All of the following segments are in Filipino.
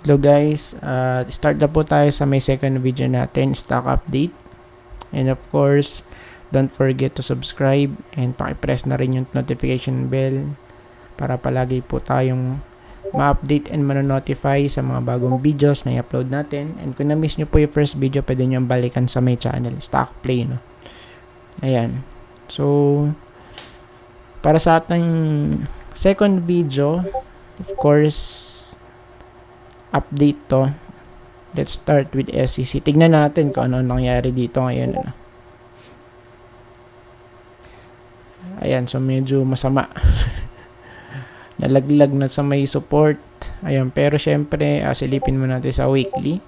Hello guys, start na po tayo sa may second video natin, stock update. And of course, don't forget to subscribe and paki-press na rin yung notification bell para palagi po tayong ma-update and manonotify sa mga bagong videos na i-upload natin. And kung na-miss nyo po yung first video, pwede nyo balikan sa may channel, Stock Play, no? Ayan. So, para sa ating second video, of course, update to. Let's start with SEC. Tignan natin kung ano nangyari dito ngayon. Ano. Ayan, so medyo masama. Nalaglag na sa may support. Ayan, pero syempre, silipin mo natin sa weekly.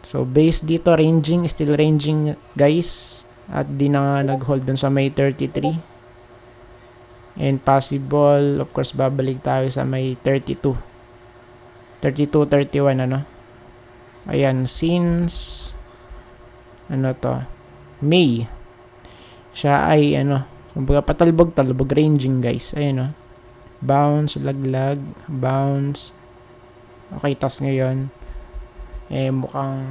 So, base dito, ranging, still ranging, guys. At di na nga nag-hold dun sa may 33. And possible, of course, babalik tayo sa may 32. 32, 31, ano. Ayan, since, ano to, May. Siya ay, ano, kumbaga patalbog, ranging, guys. Ayan, no. Bounce, laglag, bounce. Okay, tas ngayon, mukhang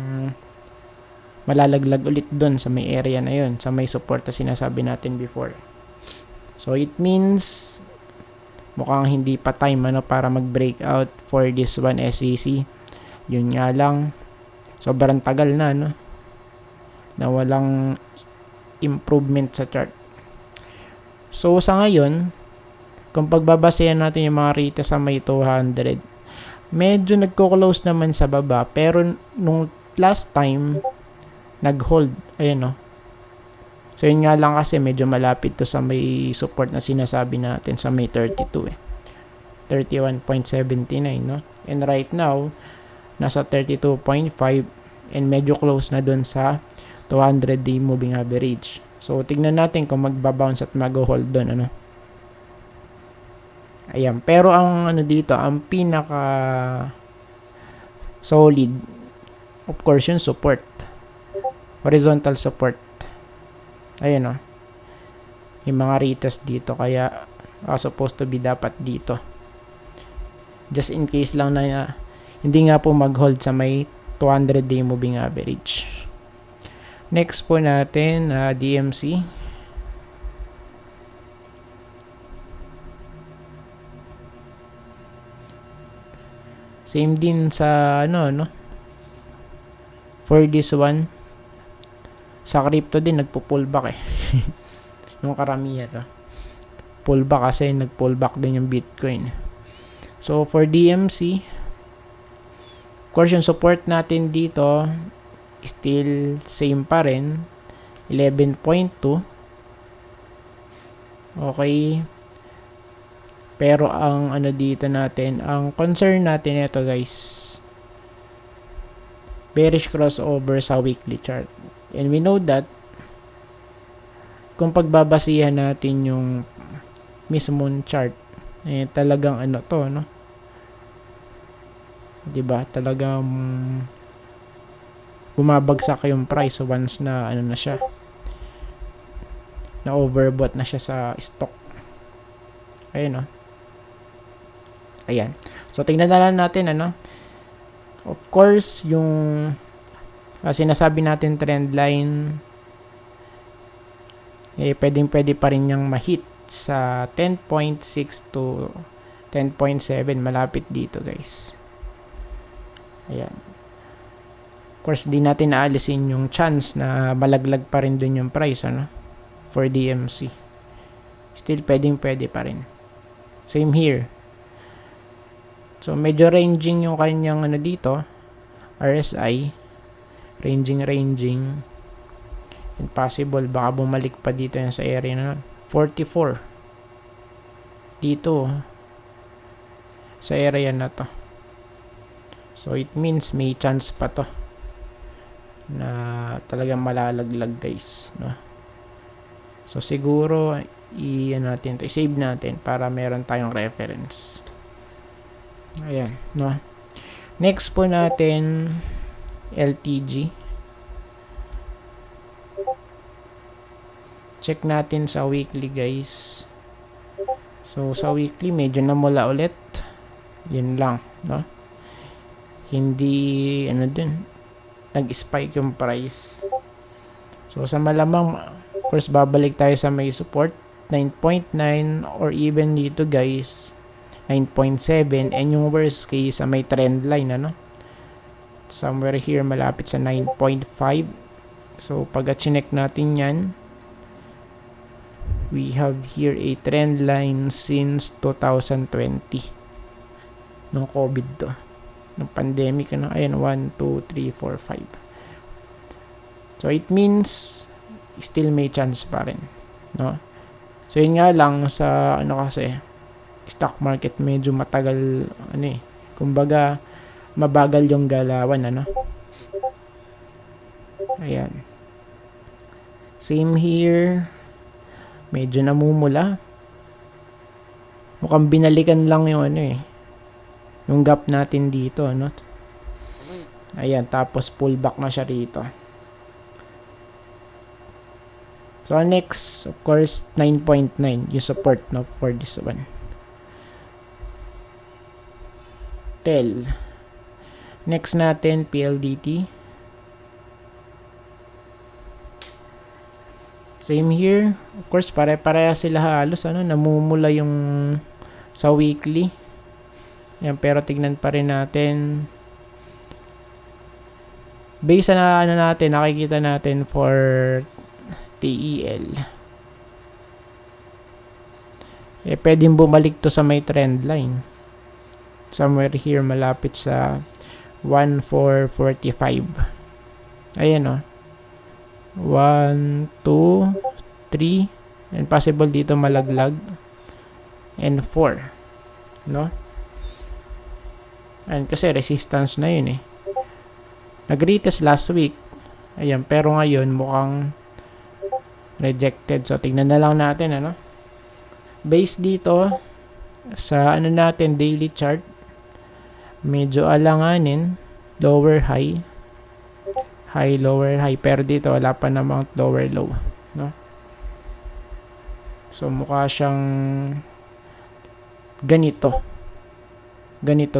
malalaglag ulit dun sa may area na yun, sa may support na sinasabi natin before. So, it means, mukhang hindi pa time para mag-breakout for this one SEC. Yun nga lang, sobrang tagal na, no? Na walang improvement sa chart. So, sa ngayon, kung pagbabasehan natin yung mga rate sa may 200, medyo nagko-close naman sa baba, pero nung last time, nag-hold. Ayan, no? So, yun nga lang kasi medyo malapit to sa may support na sinasabi natin sa may 32 31.79, no? And right now, nasa 32.5 and medyo close na dun sa 200-day moving average. So, tignan natin kung magbabounce at mag-hold dun, ano? Ayan. Pero ang ano dito, ang pinaka solid, of course, yung support. Horizontal support. Ayan, o. Yung mga retest dito. Kaya, supposed to be dapat dito. Just in case lang na hindi nga po mag-hold sa may 200-day moving average. Next po natin, DMC. Same din sa, no? For this one, sa crypto din, nagpo-pullback yung karamihan, no? Pullback kasi nag-pullback din yung Bitcoin. So, for DMC, of course, yung support natin dito, still same pa rin, 11.2. Okay. Pero ang ano dito natin, ang concern natin ito, guys, bearish crossover sa weekly chart. And we know that kung pagbabasihan natin yung mismong chart, talagang ano to, no? 'Di ba? Talagang bumabagsak yung price once na ano na siya. Na overbought na siya sa stock. Ayun, no? Ayan. So, tingnan na lang natin, ano? Of course, yung sinasabi natin trend line, pwede pa rin niyang ma-hit sa 10.6 to 10.7. Malapit dito, guys. Ayan. Of course, di natin naalisin yung chance na malaglag pa rin dun yung price, ano? For DMC. Still, pwede pa rin. Same here. So, medyo ranging yung kanyang ano dito, RSI. Ranging. And possible, baka bumalik pa dito yan sa area na 44. Dito, sa area na to. So, it means may chance pa to na talagang malalaglag, guys, no? So, siguro, i-save natin para meron tayong reference. Ayan, no? Next po natin, LTG. Check natin sa weekly, guys. So, sa weekly, medyo namula ulit. Yun lang, no? hindi nag-spike yung price. So sa malamang, of course, babalik tayo sa may support 9.9 or even dito guys 9.7, and yung worst case sa may trend line somewhere here malapit sa 9.5. so pag chinek natin yan, we have here a trend line since 2020 nung COVID to, nung pandemic ayan, 1, 2, 3, 4, 5. So it means still may chance pa rin, so yun nga lang sa kasi stock market medyo matagal kumbaga mabagal yung galawan ayan, same here, medyo namumula, mukhang binalikan lang yung yung gap natin dito ayan, tapos pullback na siya rito. So next, of course, 9.9 yung support for this one. TEL. Next natin, PLDT. Same here. Of course, pare-pareha sila halos. Namumula yung sa weekly. Yan, pero tignan pa rin natin. Based na natin, nakikita natin for TEL. Pwedeng bumalik to sa may trend line. Somewhere here malapit sa 1,445. Ayan 1, 2, 3, and possible dito malaglag, and 4 and kasi resistance na yun nag-retest last week, ayan, pero ngayon mukhang rejected. So tignan na lang natin based dito sa natin daily chart, medyo alanganin, lower high, high lower high, pero dito wala pa namang lower low so mukha siyang ganito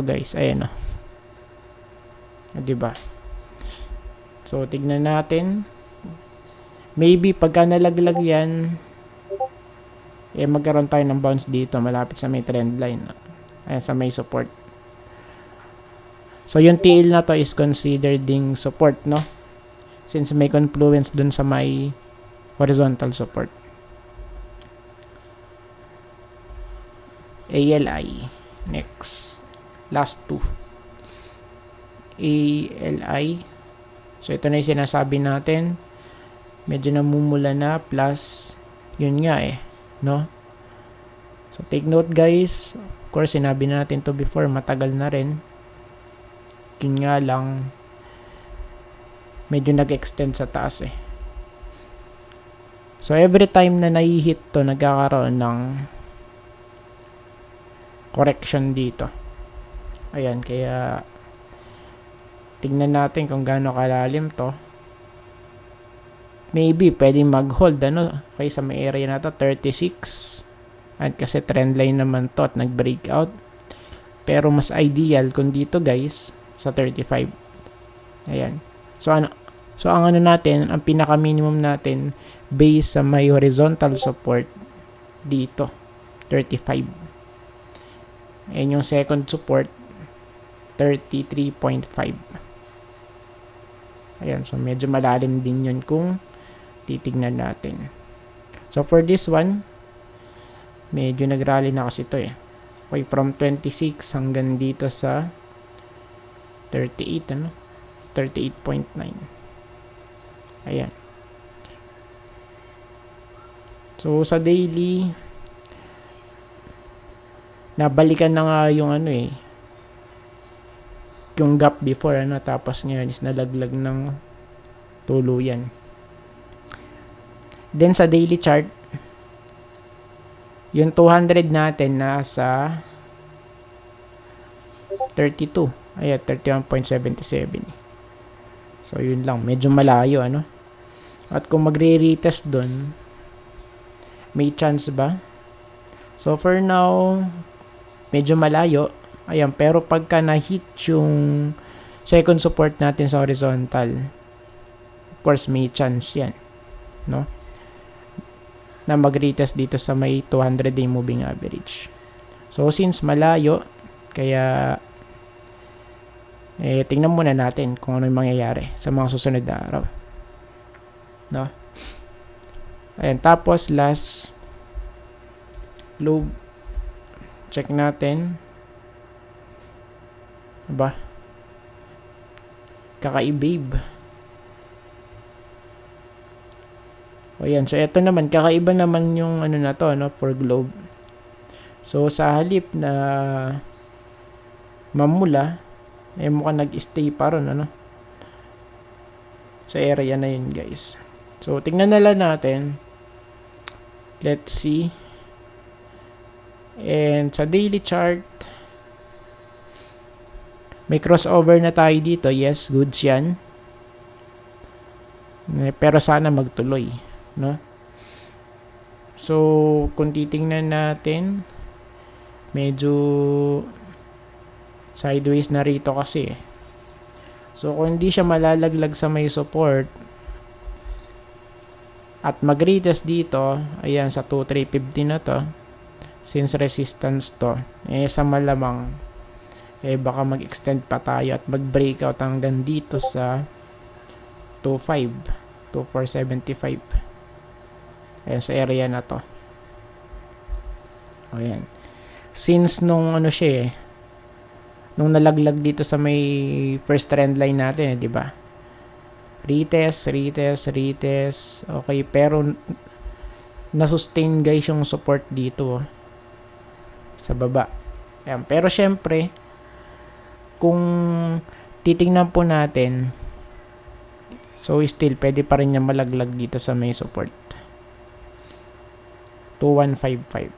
guys, ayan diba? So tignan natin, maybe pagka nalaglag yan magkaroon tayo ng bounce dito malapit sa may trend line, ayan, sa may support. So yung TL na to is considered ding support since may confluence dun sa may horizontal support. ALI next, last two. ALI, so ito na yung sinasabi natin, medyo namumula na, plus yun nga so take note guys, of course sinabi natin to before, matagal na rin, yun nga lang medyo nag-extend sa taas so every time na nai-hit to, nagkakaroon ng correction dito, ayan, kaya tingnan natin kung gaano kalalim to. Maybe pwedeng mag-hold kaysa may area na to 36, at kasi trend line naman to at nag-breakout, pero mas ideal kung dito guys sa 35. Ayan. So ang natin, ang pinaka minimum natin based sa may horizontal support dito 35. And yung second support 33.5. Ayan, so medyo malalim din yun kung titignan natin. So for this one, medyo nagrally na kasi ito okay, from 26 hanggang dito sa 38 38.9. Ayan. So sa daily, nabalikan na nga yung yung gap before tapos ngayon is nalaglag ng tuluyan. Then sa daily chart, yung 200 natin nasa 32. Ayan, 31.77. So yun lang, medyo malayo At kung magre-retest doon, may chance ba? So for now, medyo malayo. Ayan, pero pagka na-hit yung second support natin sa horizontal, of course may chance yan, no, na mag-retest dito sa may 200-day moving average. So since malayo, kaya tingnan muna natin kung ano yung mangyayari sa mga susunod na araw, no. Ayan, tapos last globe, check natin. Aba, kakaibib. O yan, so eto naman, kakaiba naman yung ano na to, no, for globe. So sa halip na mamula, mukhang nag-stay pa ron, ano, sa area na yun, guys. So tingnan na lang natin. Let's see. And sa daily chart, may crossover na tayo dito. Yes, goods yan. Pero sana magtuloy, no? So kung titingnan natin, medyo sideways na rito kasi. So kung hindi siya malalaglag sa may support at mag-retest dito, ayan sa 2350 na to, since resistance to, sa malamang baka mag-extend pa tayo at mag-breakout hanggang dito sa 2475. Ayan sa area na to. Ayan. Since nung ano siya nung nalaglag dito sa may first trend line natin, di ba? Retest. Okay, pero na-sustain guys yung support dito sa baba. Ayan. Pero syempre, kung titingnan po natin, so still pwede pa rin niya malaglag dito sa may support 2155,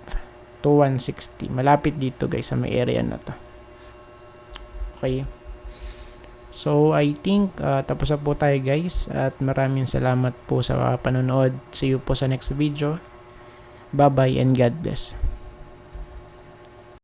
2160. Malapit dito guys sa may area na to. Okay. So I think tapos na po tayo guys, at maraming salamat po sa panonood. See you po sa next video. Bye bye and God bless.